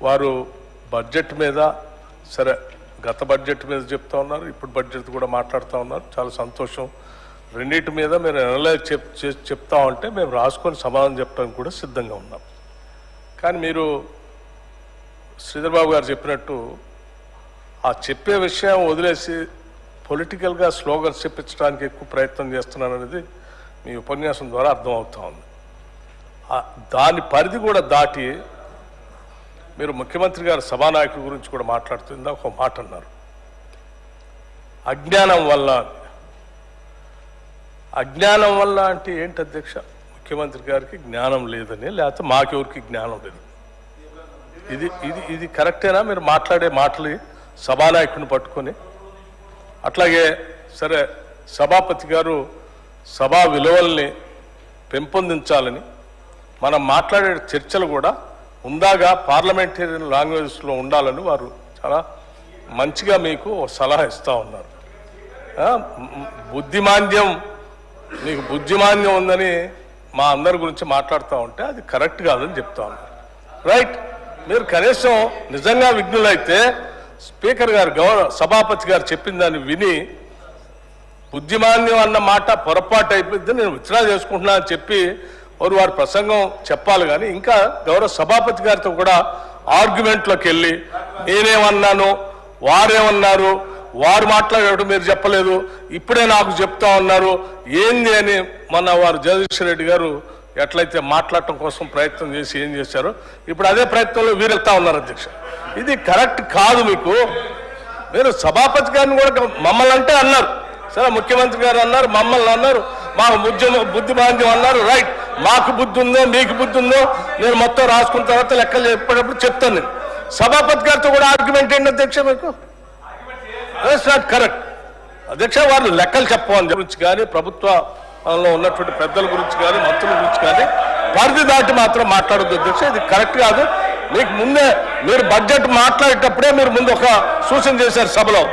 వారు బడ్జెట్ మీద సరే గత బడ్జెట్ మీద చెప్తా ఉన్నారు, ఇప్పుడు బడ్జెట్ కూడా మాట్లాడుతూ ఉన్నారు. చాలా సంతోషం. రెండింటి మీద మీరు అనలైజ్ చెప్తా ఉంటే మేము రాసుకొని సమాధానం చెప్పడానికి కూడా సిద్ధంగా ఉన్నాం. కానీ మీరు శ్రీధర్ బాబు గారు చెప్పినట్టు ఆ చెప్పే విషయం వదిలేసి పొలిటికల్గా స్లోగన్స్ చెప్పించడానికి ఎక్కువ ప్రయత్నం చేస్తున్నారనేది మీ ఉపన్యాసం ద్వారా అర్థమవుతా ఉంది. దాని పరిధి కూడా దాటి మీరు ముఖ్యమంత్రి గారు సభానాయకుల గురించి కూడా మాట్లాడుతుందా ఒక మాట అన్నారు, అజ్ఞానం వల్ల. అజ్ఞానం వల్ల అంటే ఏంటి అధ్యక్ష? ముఖ్యమంత్రి గారికి జ్ఞానం లేదని, లేకపోతే మాకెవరికి జ్ఞానం లేదు. ఇది ఇది ఇది కరెక్టేనా మీరు మాట్లాడే మాటలు సభానాయకుడిని పట్టుకొని? అట్లాగే సరే సభాపతి గారు సభా విలువల్ని పెంపొందించాలని మనం మాట్లాడే చర్చలు కూడా ఉందాగా పార్లమెంటేరియన్ లాంగ్వేజ్లో ఉండాలని వారు చాలా మంచిగా మీకు సలహా ఇస్తూ ఉన్నారు. బుద్ధిమాంద్యం, మీకు బుద్ధిమాంద్యం ఉందని మా అందరి గురించి మాట్లాడుతూ ఉంటే అది కరెక్ట్ కాదని చెప్తా ఉన్నారు. రైట్, మీరు కనీసం నిజంగా విఘ్నులైతే స్పీకర్ గారు సభాపతి గారు చెప్పిన దాన్ని విని బుద్ధిమాన్యం అన్న మాట పొరపాటు అయిపోయింది, నేను విత్డ్రా చేసుకుంటున్నా అని చెప్పి వారి ప్రసంగం చెప్పాలి. కానీ ఇంకా గౌరవ సభాపతి గారితో కూడా ఆర్గ్యుమెంట్లోకి వెళ్ళి నేనేమన్నాను, వారేమన్నారు, వారు మాట్లాడేటప్పుడు మీరు చెప్పలేదు, ఇప్పుడే నాకు చెప్తా ఉన్నారు ఏంది అని మొన్న వారు జగదీశ్వర్ రెడ్డి గారు ఎట్లయితే మాట్లాడటం కోసం ప్రయత్నం చేసి ఏం చేశారో ఇప్పుడు అదే ప్రయత్నంలో వీరెళ్తా ఉన్నారు. అధ్యక్ష, ఇది కరెక్ట్ కాదు. మీరు సభాపతి గారిని కూడా మమ్మల్ని అంటే అన్నారు, సరే ముఖ్యమంత్రి గారు అన్నారు, మమ్మల్ని అన్నారు, మాకు బుద్ధిమాంద్యం అన్నారు. రైట్, మాకు బుద్ధి ఉందో మీకు బుద్ధి ఉందో నేను మొత్తం రాసుకున్న తర్వాత లెక్కలు చెప్పేటప్పుడు చెప్తాను. నేను సభాపతి గారితో కూడా ఆర్గ్యుమెంట్ ఏంటి అధ్యక్ష? మీకు నాట్ కరెక్ట్ అధ్యక్ష. వాళ్ళు లెక్కలు చెప్పాలని గురించి కానీ ప్రభుత్వంలో ఉన్నటువంటి పెద్దల గురించి కానీ మంత్రుల గురించి కానీ పరిధి దాటి మాత్రం మాట్లాడొద్దు అధ్యక్ష, ఇది కరెక్ట్ కాదు. మీకు ముందే మీరు బడ్జెట్ మాట్లాడేటప్పుడే మీరు ముందు ఒక సూచన చేశారు సభలో,